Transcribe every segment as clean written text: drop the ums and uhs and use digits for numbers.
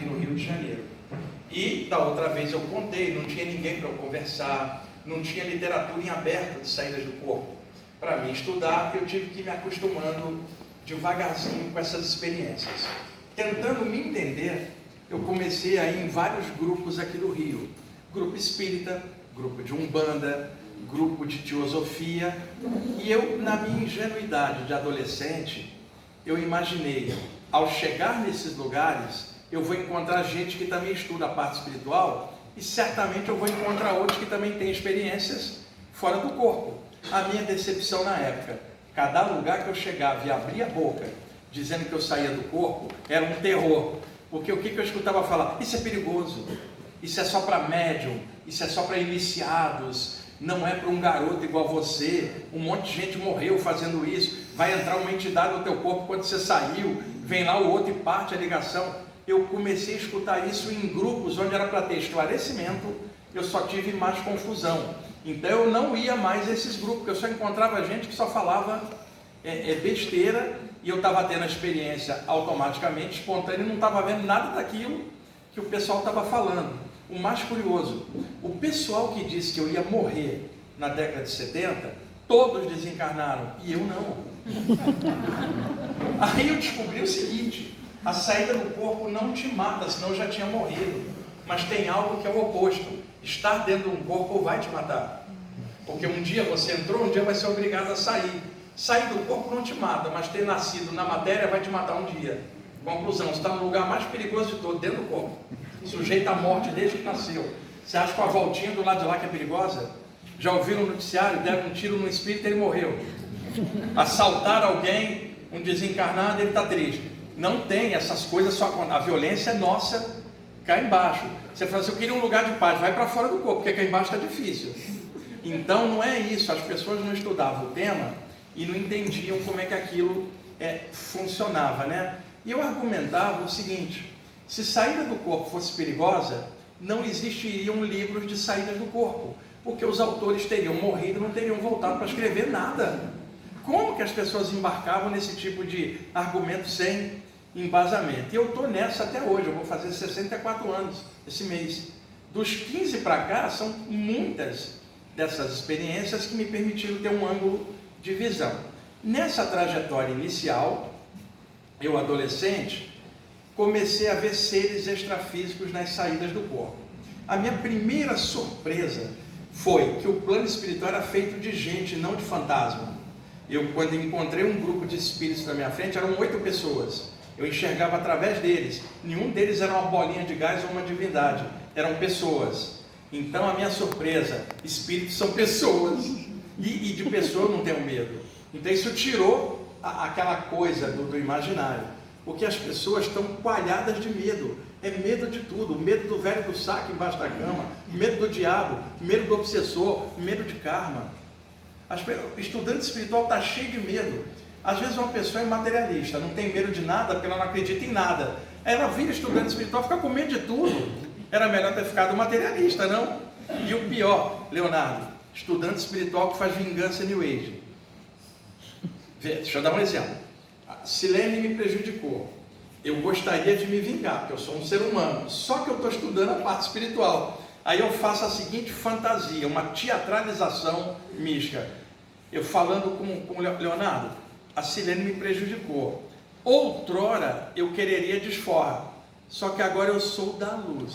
aqui no Rio de Janeiro. E da outra vez eu contei, não tinha ninguém para eu conversar, não tinha literatura em aberto de saídas do corpo para mim estudar. Eu tive que ir me acostumando devagarzinho com essas experiências. Tentando me entender, eu comecei a ir em vários grupos aqui do Rio. Grupo espírita, grupo de umbanda, grupo de teosofia. E eu, na minha ingenuidade de adolescente, eu imaginei, ao chegar nesses lugares, eu vou encontrar gente que também estuda a parte espiritual e certamente eu vou encontrar outros que também têm experiências fora do corpo. A minha decepção na época, cada lugar que eu chegava e abria a boca, dizendo que eu saía do corpo, era um terror. Porque o que eu escutava falar? Isso é perigoso, isso é só para médium, isso é só para iniciados, não é para um garoto igual você, um monte de gente morreu fazendo isso, vai entrar uma entidade no teu corpo quando você saiu, vem lá o outro e parte a ligação. Eu comecei a escutar isso em grupos onde era para ter esclarecimento, eu só tive mais confusão. Então eu não ia mais a esses grupos, porque eu só encontrava gente que só falava besteira, e eu estava tendo a experiência automaticamente, espontânea, e não estava vendo nada daquilo que o pessoal estava falando. O mais curioso, o pessoal que disse que eu ia morrer na década de 70, todos desencarnaram, e eu não. Aí eu descobri o seguinte: a saída do corpo não te mata, senão eu já tinha morrido. Mas tem algo que é o oposto: estar dentro de um corpo vai te matar. Porque um dia você entrou, um dia vai ser obrigado a sair. Sair do corpo não te mata, mas ter nascido na matéria vai te matar um dia. Conclusão: você está no lugar mais perigoso de todo, dentro do corpo, sujeito à morte desde que nasceu. Você acha que a voltinha do lado de lá que é perigosa? Já ouviram no noticiário, deram um tiro no espírito e ele morreu. Assaltaram alguém, um desencarnado, ele está triste. Não tem essas coisas, só quando a violência é nossa, cá embaixo. Você fala assim: eu queria um lugar de paz, vai para fora do corpo, porque cá embaixo está difícil. Então não é isso, as pessoas não estudavam o tema e não entendiam como é que aquilo funcionava, né? E eu argumentava o seguinte: se saída do corpo fosse perigosa, não existiriam livros de saídas do corpo, porque os autores teriam morrido e não teriam voltado para escrever nada. Como que as pessoas embarcavam nesse tipo de argumento sem embasamento? E eu estou nessa até hoje, eu vou fazer 64 anos esse mês. Dos 15 para cá, são muitas dessas experiências que me permitiram ter um ângulo de visão. Nessa trajetória inicial, eu adolescente, comecei a ver seres extrafísicos nas saídas do corpo. A minha primeira surpresa foi que o plano espiritual era feito de gente, não de fantasma. Eu, quando encontrei um grupo de espíritos na minha frente, eram 8 pessoas. Eu enxergava através deles. Nenhum deles era uma bolinha de gás ou uma divindade. Eram pessoas. Então a minha surpresa: espíritos são pessoas. E de pessoa eu não tenho medo. Então isso tirou aquela coisa do imaginário. Porque as pessoas estão coalhadas de medo. É medo de tudo. Medo do velho do saco embaixo da cama. Medo do diabo. Medo do obsessor. Medo de karma. O estudante espiritual está cheio de medo. Às vezes uma pessoa é materialista, não tem medo de nada porque ela não acredita em nada. Ela vira estudante espiritual, fica com medo de tudo. Era melhor ter ficado materialista, não? E o pior, Leonardo, estudante espiritual que faz vingança New Age. Deixa eu dar um exemplo. A Silene me prejudicou. Eu gostaria de me vingar, porque eu sou um ser humano. Só que eu estou estudando a parte espiritual. Aí eu faço a seguinte fantasia, uma teatralização mística. Eu falando com o Leonardo: a Silene me prejudicou. Outrora eu quereria desforra, só que agora eu sou da luz.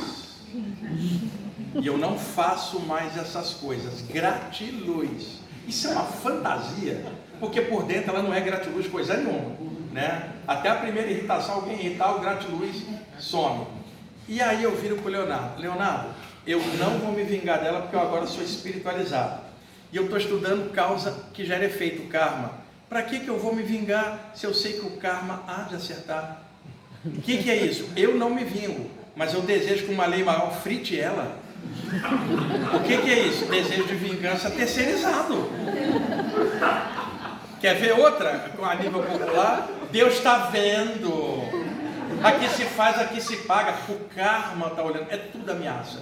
E eu não faço mais essas coisas. Gratiluz. Isso é uma fantasia, porque por dentro ela não é gratiluz coisa nenhuma, né? Até a primeira irritação, alguém irritar, o gratiluz some. E aí eu viro para o Leonardo: Leonardo, eu não vou me vingar dela porque eu agora sou espiritualizado. E eu estou estudando causa que gera efeito, karma. Para que eu vou me vingar se eu sei que o karma há de acertar? O que é isso? Eu não me vingo, mas eu desejo que uma lei maior frite ela. O que é isso? Desejo de vingança terceirizado. Quer ver outra com a nível popular? Deus está vendo. Aqui se faz, aqui se paga. O karma está olhando. É tudo ameaça.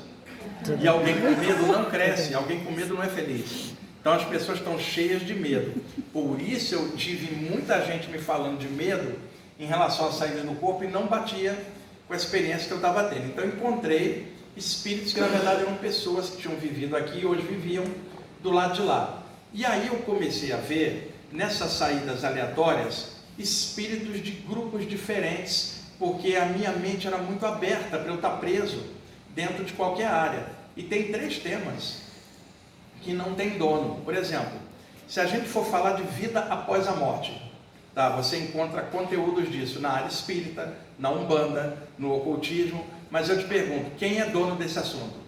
E alguém com medo não cresce, alguém com medo não é feliz. Então as pessoas estão cheias de medo. Por isso eu tive muita gente me falando de medo em relação à saída do corpo e não batia com a experiência que eu estava tendo. Então, encontrei espíritos que, na verdade, eram pessoas que tinham vivido aqui e hoje viviam do lado de lá. E aí eu comecei a ver, nessas saídas aleatórias, espíritos de grupos diferentes, porque a minha mente era muito aberta para eu estar preso dentro de qualquer área. E tem 3 temas que não tem dono. Por exemplo, se a gente for falar de vida após a morte, tá? Você encontra conteúdos disso na área espírita, na Umbanda, no ocultismo, mas eu te pergunto, quem é dono desse assunto?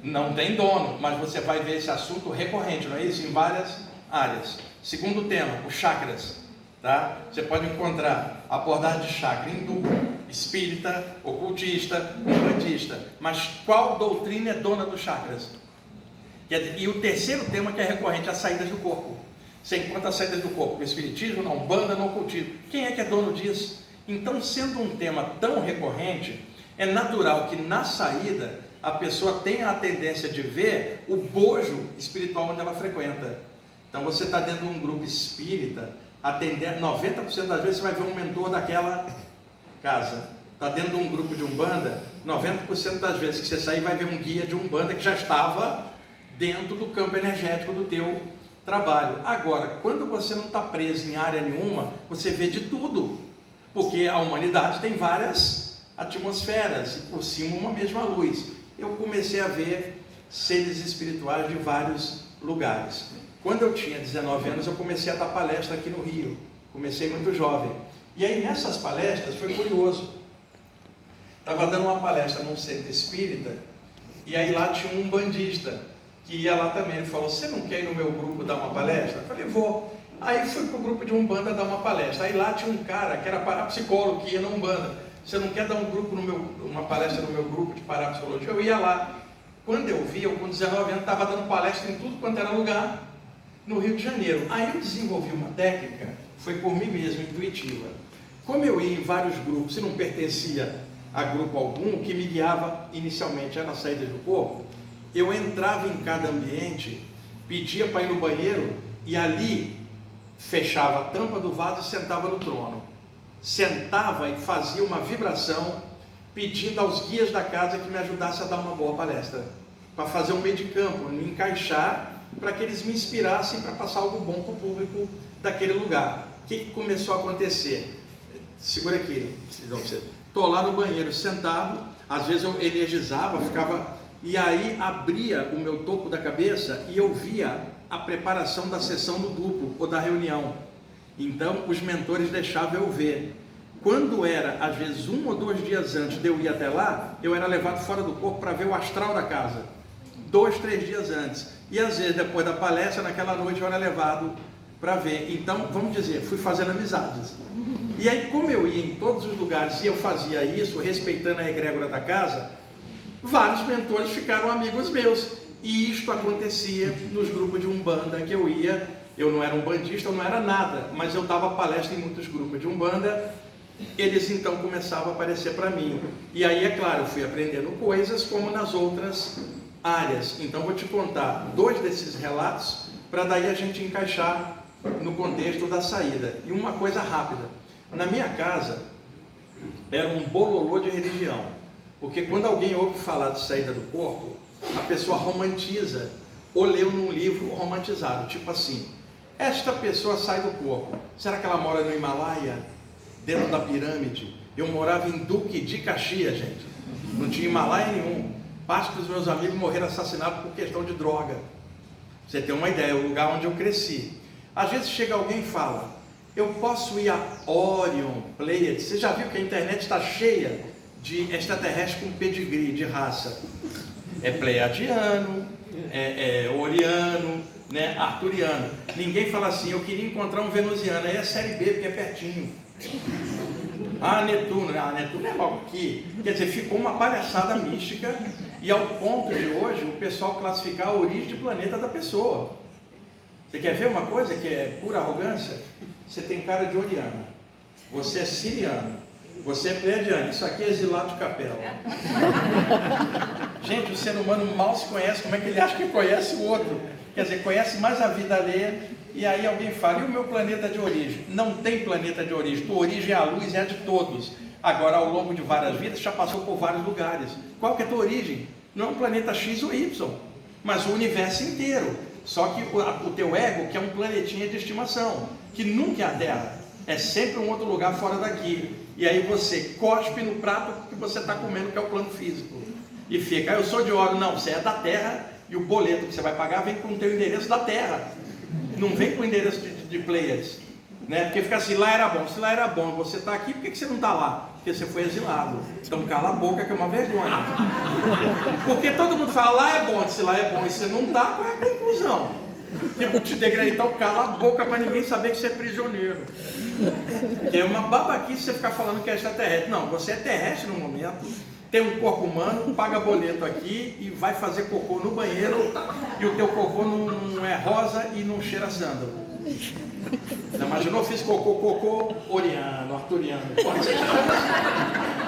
Não tem dono, mas você vai ver esse assunto recorrente, não é isso? Em várias áreas. Segundo tema, os chakras, tá? Você pode encontrar abordagem de chakra hindu, espírita, ocultista, umbandista, mas qual doutrina é dona dos chakras? E o terceiro tema que é recorrente, as saídas do corpo. Você encontra as saídas do corpo no espiritismo, na Umbanda, no ocultismo. Quem é que é dono disso? Então, sendo um tema tão recorrente, é natural que na saída a pessoa tenha a tendência de ver o bojo espiritual onde ela frequenta. Então, você está dentro de um grupo espírita, 90% das vezes você vai ver um mentor daquela casa. Está dentro de um grupo de Umbanda, 90% das vezes que você sair vai ver um guia de Umbanda que já estava dentro do campo energético do teu trabalho. Agora, quando você não está preso em área nenhuma, você vê de tudo, porque a humanidade tem várias atmosferas e por cima uma mesma luz. Eu comecei a ver seres espirituais de vários lugares. Quando eu tinha 19 anos, eu comecei a dar palestra aqui no Rio. Comecei muito jovem. E aí nessas palestras foi curioso. Estava dando uma palestra num centro espírita e aí lá tinha um umbandista que ia lá também. Ele falou, você não quer ir no meu grupo dar uma palestra? Eu falei, vou. Aí fui para o grupo de Umbanda dar uma palestra. Aí lá tinha um cara que era parapsicólogo, que ia na Umbanda. Você não quer dar uma palestra no meu grupo de parapsicologia? Eu ia lá. Quando eu vi, eu com 19 anos estava dando palestra em tudo quanto era lugar no Rio de Janeiro. Aí eu desenvolvi uma técnica, foi por mim mesmo, intuitiva. Como eu ia em vários grupos e não pertencia a grupo algum, o que me guiava inicialmente era a saída do corpo, eu entrava em cada ambiente, pedia para ir no banheiro e ali fechava a tampa do vaso e sentava no trono. Sentava e fazia uma vibração pedindo aos guias da casa que me ajudassem a dar uma boa palestra, para fazer um meio de campo, me encaixar, para que eles me inspirassem para passar algo bom para o público daquele lugar. O que começou a acontecer? Segura aqui, estou lá no banheiro sentado, às vezes eu energizava, ficava, e aí abria o meu topo da cabeça e eu via a preparação da sessão do grupo ou da reunião. Então os mentores deixavam eu ver. Quando era, às vezes, 1 ou 2 dias antes de eu ir até lá, eu era levado fora do corpo para ver o astral da casa. 2, 3 dias antes. E às vezes, depois da palestra, naquela noite eu era levado para ver. Então, vamos dizer, fui fazendo amizades. E aí, como eu ia em todos os lugares e eu fazia isso, respeitando a egrégora da casa, vários mentores ficaram amigos meus. E isto acontecia nos grupos de Umbanda que eu ia. Eu não era um bandista, eu não era nada, mas eu dava palestra em muitos grupos de Umbanda. Eles então começavam a aparecer para mim. E aí, é claro, eu fui aprendendo coisas como nas outras áreas. Então, vou te contar 2 desses relatos, para daí a gente encaixar no contexto da saída. E uma coisa rápida. Na minha casa, era um bololô de religião. Porque quando alguém ouve falar de saída do corpo, a pessoa romantiza, ou leu num livro romantizado, tipo assim, esta pessoa sai do corpo. Será que ela mora no Himalaia? Dentro da pirâmide? Eu morava em Duque de Caxias, gente. Não tinha Himalaia nenhum. Parte dos meus amigos morreram assassinados por questão de droga. Você tem uma ideia, é o lugar onde eu cresci. Às vezes chega alguém e fala, eu posso ir a Orion, Pleiades. Você já viu que a internet está cheia de extraterrestres com pedigree de raça? É pleiadiano, é oriano, né, arturiano. Ninguém fala assim, eu queria encontrar um venusiano. Aí é série B, porque é pertinho. Netuno é logo aqui. Quer dizer, ficou uma palhaçada mística. E ao ponto de hoje o pessoal classificar a origem de planeta da pessoa. Você quer ver uma coisa que é pura arrogância? Você tem cara de oriano, você é siriano, você é pleiadiano, isso aqui é exilado de capela. Gente, o ser humano mal se conhece, como é que ele acha que conhece o outro? Quer dizer, conhece mais a vida alheia. E aí alguém fala, e o meu planeta de origem? Não tem planeta de origem, tua origem é a luz, é a de todos. Agora, ao longo de várias vidas, já passou por vários lugares. Qual que é a tua origem? Não é um planeta X ou Y, mas o universo inteiro. Só que o teu ego que é um planetinha de estimação, que nunca é a Terra, é sempre um outro lugar fora daqui. E aí você cospe no prato que você está comendo, que é o plano físico. E fica, eu sou de Ório, não, você é da Terra, e o boleto que você vai pagar vem com o teu endereço da Terra. Não vem com o endereço de players. Né? Porque fica assim, lá era bom. Se lá era bom, você está aqui, por que você não está lá? Porque você foi exilado. Então cala a boca, que é uma vergonha. Porque todo mundo fala, lá é bom, se lá é bom e você não está, qual é a conclusão? Tipo, te degradar, então cala a boca para ninguém saber que você é prisioneiro. Que é uma babaquice você ficar falando que é extraterrestre. Não, você é terrestre no momento, tem um corpo humano, paga boleto aqui e vai fazer cocô no banheiro, e o teu cocô não é rosa e não cheira sândalo. Você imaginou? Fiz cocô oriano, arturiano.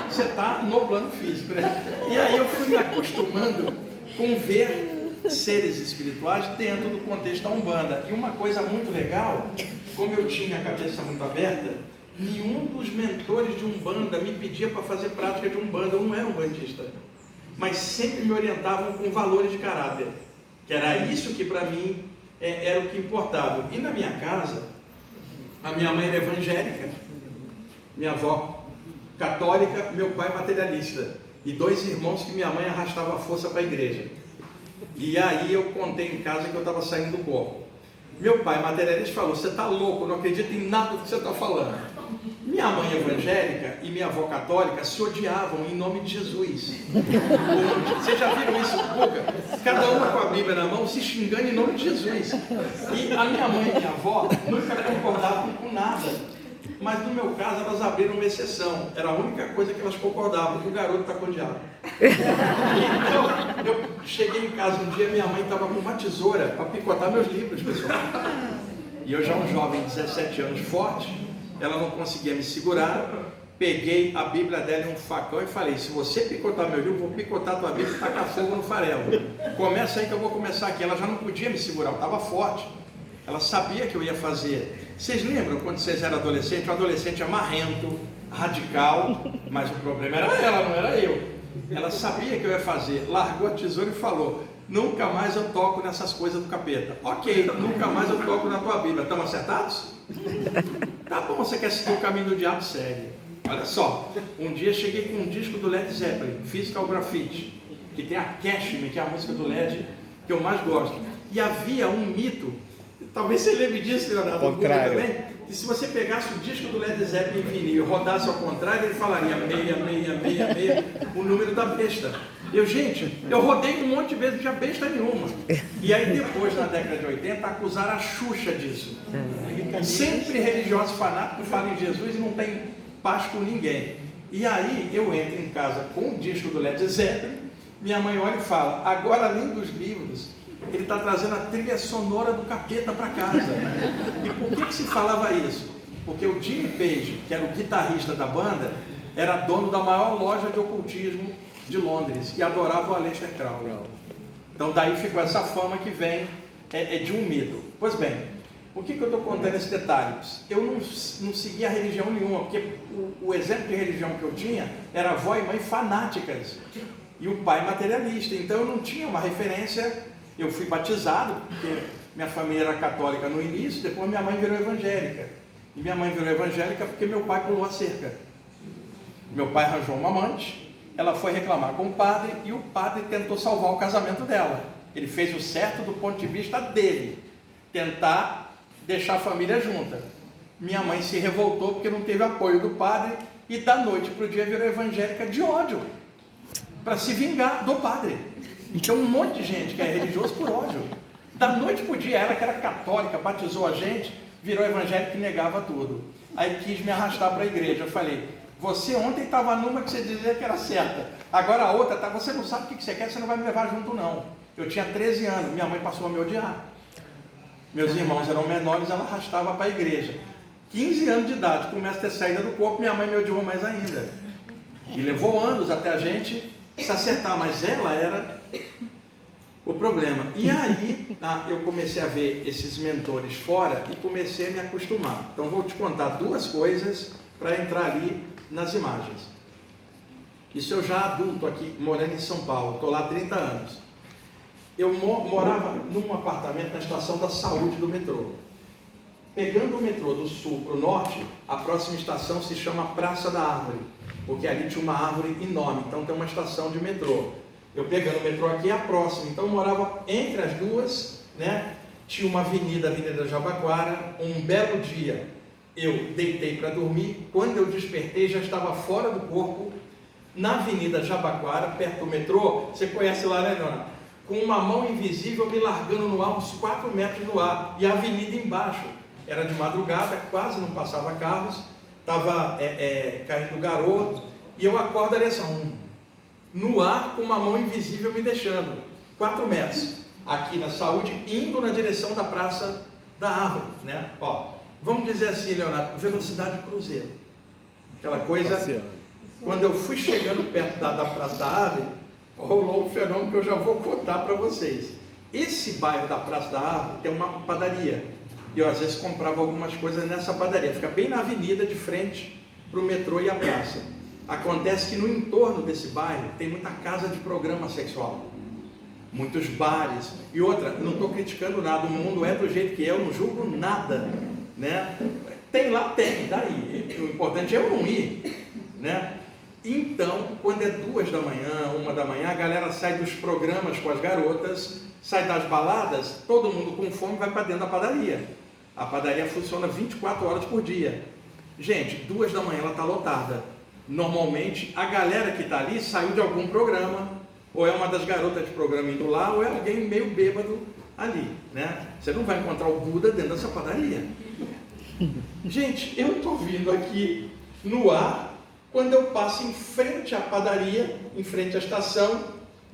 Você está no plano físico, né? E aí eu fui me acostumando com ver seres espirituais dentro do contexto da Umbanda. E uma coisa muito legal, como eu tinha a cabeça muito aberta, nenhum dos mentores de Umbanda me pedia para fazer prática de Umbanda. Eu não era um bandista, mas sempre me orientavam com valores de caráter, que era isso que para mim era o que importava. E na minha casa, a minha mãe era evangélica, minha avó católica, meu pai materialista, e 2 irmãos que minha mãe arrastava a força para a igreja. E aí eu contei em casa que eu estava saindo do corpo. Meu pai materialista falou, você está louco, não acredito em nada do que você está falando. Minha mãe evangélica e minha avó católica se odiavam em nome de Jesus. Vocês já viram isso, Boca? Cada uma com a Bíblia na mão se xingando em nome de Jesus. E a minha mãe e minha avó nunca concordavam com nada. Mas no meu caso elas abriram uma exceção. Era a única coisa que elas concordavam, que o garoto está com o diabo. Então, eu cheguei em casa um dia, minha mãe estava com uma tesoura para picotar meus livros, pessoal. E eu já um jovem de 17 anos forte, ela não conseguia me segurar, peguei a Bíblia dela em um facão e falei, se você picotar meu livro, eu vou picotar a tua Bíblia e tacar fogo no farelo. Começa aí que eu vou começar aqui. Ela já não podia me segurar, eu estava forte. Ela sabia que eu ia fazer. Vocês lembram quando vocês eram adolescentes? Um adolescente é marrento, radical, mas o problema era ela, não era eu. Ela sabia que eu ia fazer, largou a tesoura e falou, nunca mais eu toco nessas coisas do capeta. Ok, nunca mais eu toco na tua Bíblia. Estamos acertados? Tá bom, você quer seguir o caminho do diabo? Segue. Olha só, um dia cheguei com um disco do Led Zeppelin, Physical Graffiti, que tem a Cash Me, que é a música do Led que eu mais gosto. E havia um mito, talvez você lembre disso, Leonardo, também, que se você pegasse o disco do Led Zeppelin em vinil e rodasse ao contrário, ele falaria 666, o número da besta. Eu rodei um monte de vezes, não tinha besta nenhuma. E aí depois, na década de 80, acusaram a Xuxa disso. Sempre religiosos fanáticos falam em Jesus e não tem paz com ninguém. E aí eu entro em casa com o disco do Led Zeppelin, minha mãe olha e fala, agora além dos livros, ele está trazendo a trilha sonora do capeta para casa. E por que se falava isso? Porque o Jimmy Page, que era o guitarrista da banda, era dono da maior loja de ocultismo de Londres e adorava o Aleister Crowley. Então daí ficou essa fama que vem de um mito. Pois bem, por que eu estou contando esses detalhes? Eu não seguia religião nenhuma, porque o exemplo de religião que eu tinha era avó e mãe fanáticas e o pai materialista. Então eu não tinha uma referência. Eu fui batizado, porque minha família era católica no início, depois minha mãe virou evangélica. E minha mãe virou evangélica porque meu pai pulou a cerca. Meu pai arranjou uma amante, ela foi reclamar com o padre e o padre tentou salvar o casamento dela. Ele fez o certo do ponto de vista dele, tentar deixar a família junta. Minha mãe se revoltou porque não teve apoio do padre e da noite para o dia virou evangélica de ódio, para se vingar do padre. Então um monte de gente que é religioso por ódio. Da noite para o dia, ela que era católica, batizou a gente, virou evangélica e negava tudo. Aí quis me arrastar para a igreja. Eu falei, você ontem estava numa que você dizia que era certa, agora a outra, você não sabe o que você quer, você não vai me levar junto não. Eu tinha 13 anos, minha mãe passou a me odiar. Meus irmãos eram menores, ela arrastava para a igreja. 15 anos de idade, começa a ter saída do corpo, minha mãe me odiou mais ainda. E levou anos até a gente se acertar, mas ela era o problema. E aí eu comecei a ver esses mentores fora e comecei a me acostumar. Então vou te contar 2 coisas para entrar ali nas imagens. Isso eu já adulto aqui, morando em São Paulo, estou lá há 30 anos. Eu morava num apartamento na estação da Saúde do metrô. Pegando o metrô do sul para o norte, a próxima estação se chama Praça da Árvore, porque ali tinha uma árvore enorme, então tem uma estação de metrô. Eu pegando o metrô aqui é a próxima, então eu morava entre as duas, né? Tinha uma avenida, a Avenida Jabaquara. Um belo dia eu deitei para dormir, quando eu despertei já estava fora do corpo, na Avenida Jabaquara, perto do metrô. Você conhece lá, né, dona? Com uma mão invisível me largando no ar, uns 4 metros no ar, e a avenida embaixo. Era de madrugada, quase não passava carros, estava caindo garoto, e eu acordo ali assim, no ar, com uma mão invisível me deixando, 4 metros, aqui na Saúde, indo na direção da Praça da Árvore, né? Ó, vamos dizer assim, Leonardo, velocidade cruzeiro, aquela coisa. Quando eu fui chegando perto da Praça da Árvore, rolou um fenômeno que eu já vou contar para vocês. Esse bairro da Praça da Árvore tem uma padaria, e eu às vezes comprava algumas coisas nessa padaria, fica bem na avenida de frente para o metrô e a praça. Acontece que no entorno desse bairro tem muita casa de programa sexual, muitos bares, e outra, não estou criticando nada, o mundo é do jeito que é, eu não julgo nada, né? Tem lá, tem, daí, o importante é eu não ir, né? Então, quando é 2 da manhã, 1 da manhã, a galera sai dos programas com as garotas, sai das baladas, todo mundo com fome vai para dentro da padaria. A padaria funciona 24 horas por dia. Gente, 2 da manhã ela está lotada. Normalmente, a galera que está ali saiu de algum programa, ou é uma das garotas de programa indo lá, ou é alguém meio bêbado ali, né? Você não vai encontrar o Buda dentro dessa padaria. Gente, eu estou vindo aqui no ar, quando eu passo em frente à padaria, em frente à estação,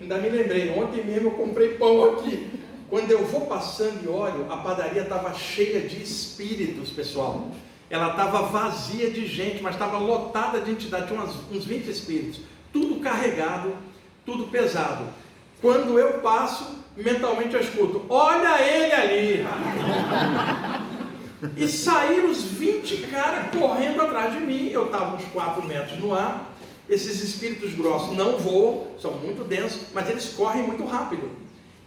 ainda me lembrei, ontem mesmo eu comprei pão aqui. Quando eu vou passando e olho, a padaria estava cheia de espíritos, pessoal. Ela estava vazia de gente, mas estava lotada de entidade, tinha uns 20 espíritos, tudo carregado, tudo pesado. Quando eu passo, mentalmente eu escuto, olha ele ali! E saíram os 20 caras correndo atrás de mim, eu estava uns 4 metros no ar. Esses espíritos grossos não voam, são muito densos, mas eles correm muito rápido.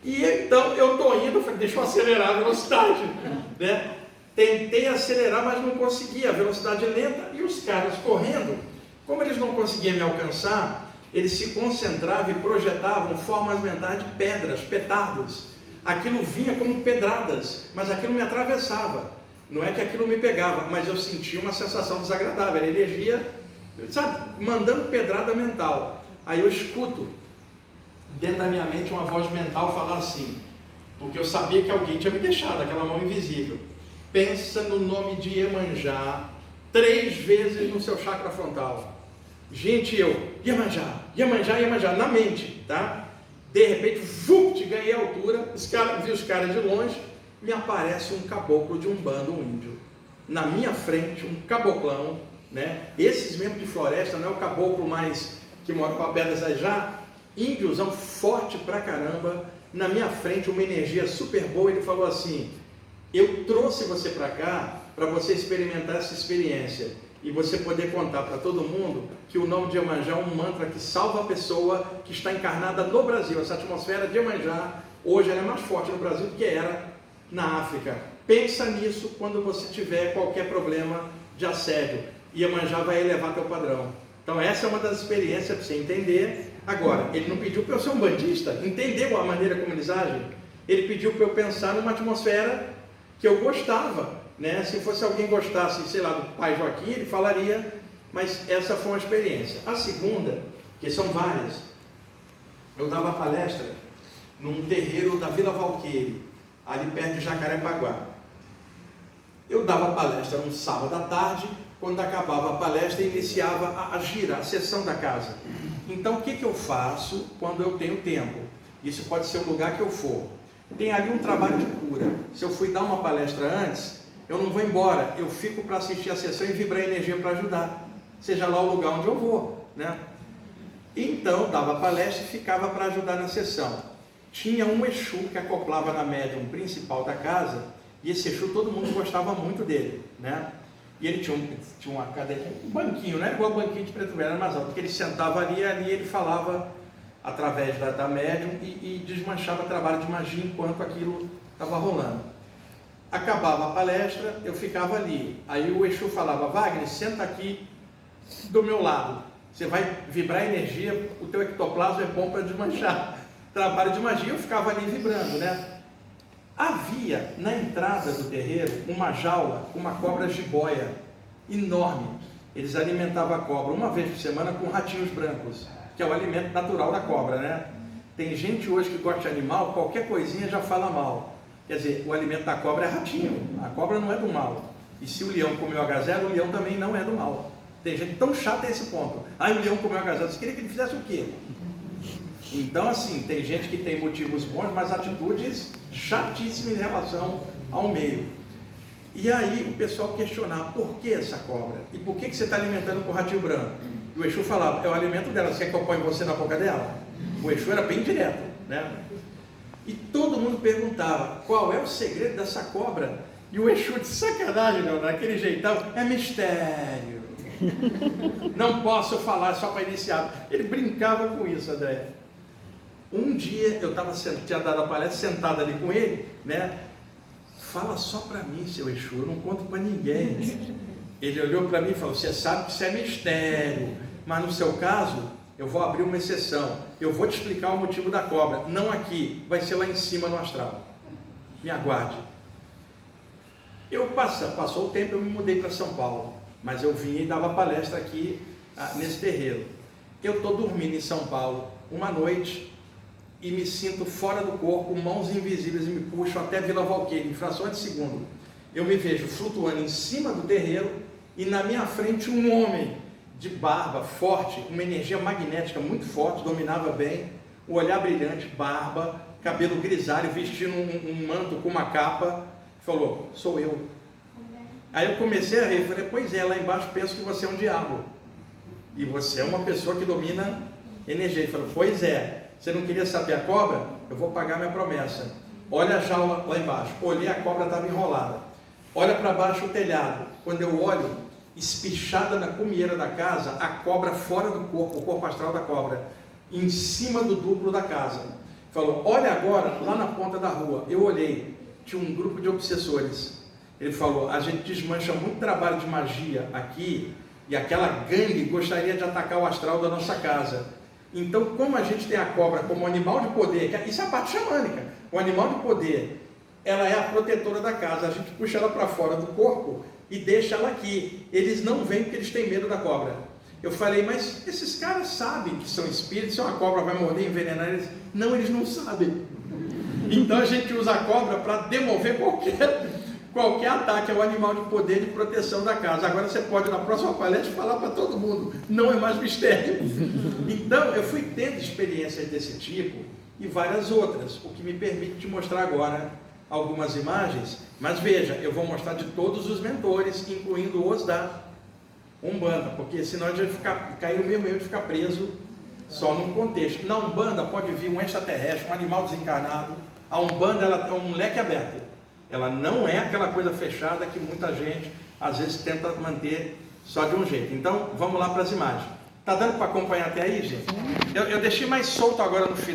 E então eu estou indo, falei, deixa eu acelerar a velocidade, né? Tentei acelerar, mas não conseguia, a velocidade é lenta, e os caras correndo, como eles não conseguiam me alcançar, eles se concentravam e projetavam formas mentais de pedras, petardos. Aquilo vinha como pedradas, mas aquilo me atravessava. Não é que aquilo me pegava, mas eu sentia uma sensação desagradável, era energia, sabe, mandando pedrada mental. Aí eu escuto, dentro da minha mente, uma voz mental falar assim, porque eu sabia que alguém tinha me deixado, aquela mão invisível. Pensa no nome de Iemanjá 3 vezes no seu chakra frontal. Gente, eu, Iemanjá, Iemanjá, Iemanjá, na mente, tá? De repente, vupt, ganhei altura, vi os caras de longe, me aparece um caboclo de Umbanda, um índio. Na minha frente, um caboclão, né? Esses mesmo de floresta, não é o caboclo mais que mora com a pedra já, índiozão forte pra caramba, na minha frente, uma energia super boa. Ele falou assim, eu trouxe você para cá para você experimentar essa experiência e você poder contar para todo mundo que o nome de Iemanjá é um mantra que salva a pessoa que está encarnada no Brasil. Essa atmosfera de Iemanjá, hoje ela é mais forte no Brasil do que era na África. Pensa nisso quando você tiver qualquer problema de assédio. Iemanjá vai elevar teu padrão. Então essa é uma das experiências para você entender. Agora, ele não pediu para eu ser um bandista, entendeu a maneira como eles agem? Ele pediu para eu pensar numa atmosfera que eu gostava, né? Se fosse alguém que gostasse, sei lá, do pai Joaquim, ele falaria, mas essa foi uma experiência. A segunda, que são várias, eu dava palestra num terreiro da Vila Valqueire, ali perto de Jacarepaguá. Eu dava palestra um sábado à tarde, quando acabava a palestra, iniciava a girar a sessão da casa. Então, o que eu faço quando eu tenho tempo? Isso pode ser o lugar que eu for. Tem ali um trabalho de cura. Se eu fui dar uma palestra antes, eu não vou embora, eu fico para assistir a sessão e vibrar energia para ajudar, seja lá o lugar onde eu vou, né? Então, dava palestra e ficava para ajudar na sessão. Tinha um Exu que acoplava na médium principal da casa, e esse Exu todo mundo gostava muito dele, né? E ele tinha uma cadeira, um banquinho, não era igual banquinho de preto velho, era mais alto, porque ele sentava ali e ali ele falava através da médium e desmanchava trabalho de magia enquanto aquilo estava rolando. Acabava a palestra, eu ficava ali. Aí o Exu falava: Wagner, senta aqui do meu lado. Você vai vibrar energia, o teu ectoplasma é bom para desmanchar trabalho de magia. Eu ficava ali vibrando, né? Havia na entrada do terreiro uma jaula com uma cobra jiboia enorme. Eles alimentavam a cobra uma vez por semana com ratinhos brancos, que é o alimento natural da cobra, né? Tem gente hoje que gosta de animal, qualquer coisinha já fala mal. Quer dizer, o alimento da cobra é ratinho, a cobra não é do mal. E se o leão comeu a gazela, o leão também não é do mal. Tem gente tão chata a esse ponto. Aí o leão comeu a gazela, você queria que ele fizesse o quê? Então, assim, tem gente que tem motivos bons, mas atitudes chatíssimas em relação ao meio. E aí o pessoal questionava: por que essa cobra? E por que você está alimentando com o ratinho branco? E o Exu falava: é o alimento dela, você quer que eu ponha você na boca dela? O Exu era bem direto, né? E todo mundo perguntava: qual é o segredo dessa cobra? E o Exu, de sacanagem, não, daquele jeitão: é mistério. Não posso falar, só para iniciar. Ele brincava com isso, André. Um dia eu tinha dado a palestra, sentado ali com ele, né? Fala só para mim, seu Exu, eu não conto para ninguém. Ele olhou para mim e falou: você sabe que isso é mistério, mas no seu caso, eu vou abrir uma exceção. Eu vou te explicar o motivo da cobra. Não aqui, vai ser lá em cima no astral. Me aguarde. Passou o tempo, eu me mudei para São Paulo, mas eu vinha e dava palestra aqui nesse terreiro. Eu estou dormindo em São Paulo uma noite e me sinto fora do corpo, mãos invisíveis me puxam até Vila Valqueira, em frações de segundo. Eu me vejo flutuando em cima do terreiro e na minha frente um homem de barba forte, uma energia magnética muito forte, dominava bem, o olhar brilhante, barba, cabelo grisalho, vestindo um manto com uma capa, falou: sou eu. Aí eu comecei a rir, falei: pois é, lá embaixo penso que você é um diabo, e você é uma pessoa que domina energia. Ele falou: pois é, você não queria saber a cobra? Eu vou pagar minha promessa. Olha a jaula lá embaixo. Olhei, a cobra estava enrolada. Olha para baixo o telhado. Quando eu olho, espichada na cumieira da casa, a cobra fora do corpo, o corpo astral da cobra, em cima do duplo da casa. Falou: olha agora, lá na ponta da rua. Eu olhei, tinha um grupo de obsessores. Ele falou: a gente desmancha muito trabalho de magia aqui, e aquela gangue gostaria de atacar o astral da nossa casa. Então, como a gente tem a cobra como animal de poder, isso é a parte xamânica, o animal de poder, ela é a protetora da casa, a gente puxa ela para fora do corpo e deixa ela aqui. Eles não vêm porque eles têm medo da cobra. Eu falei: mas esses caras sabem que são espíritos, se uma cobra vai morder e envenenar eles? Não, eles não sabem. Então a gente usa a cobra para demover qualquer ataque ao animal de poder de proteção da casa. Agora você pode, na próxima palestra, falar para todo mundo: não é mais mistério. Então eu fui tendo experiências desse tipo e várias outras, o que me permite te mostrar agora algumas imagens. Mas veja, eu vou mostrar de todos os mentores, incluindo os da Umbanda, porque senão a gente vai cair no mesmo erro de ficar preso só num contexto. Na Umbanda pode vir um extraterrestre, um animal desencarnado. A Umbanda, ela tem um leque aberto. Ela não é aquela coisa fechada que muita gente às vezes tenta manter só de um jeito. Então vamos lá para as imagens. Tá dando para acompanhar até aí, gente? Eu deixei mais solto agora no final.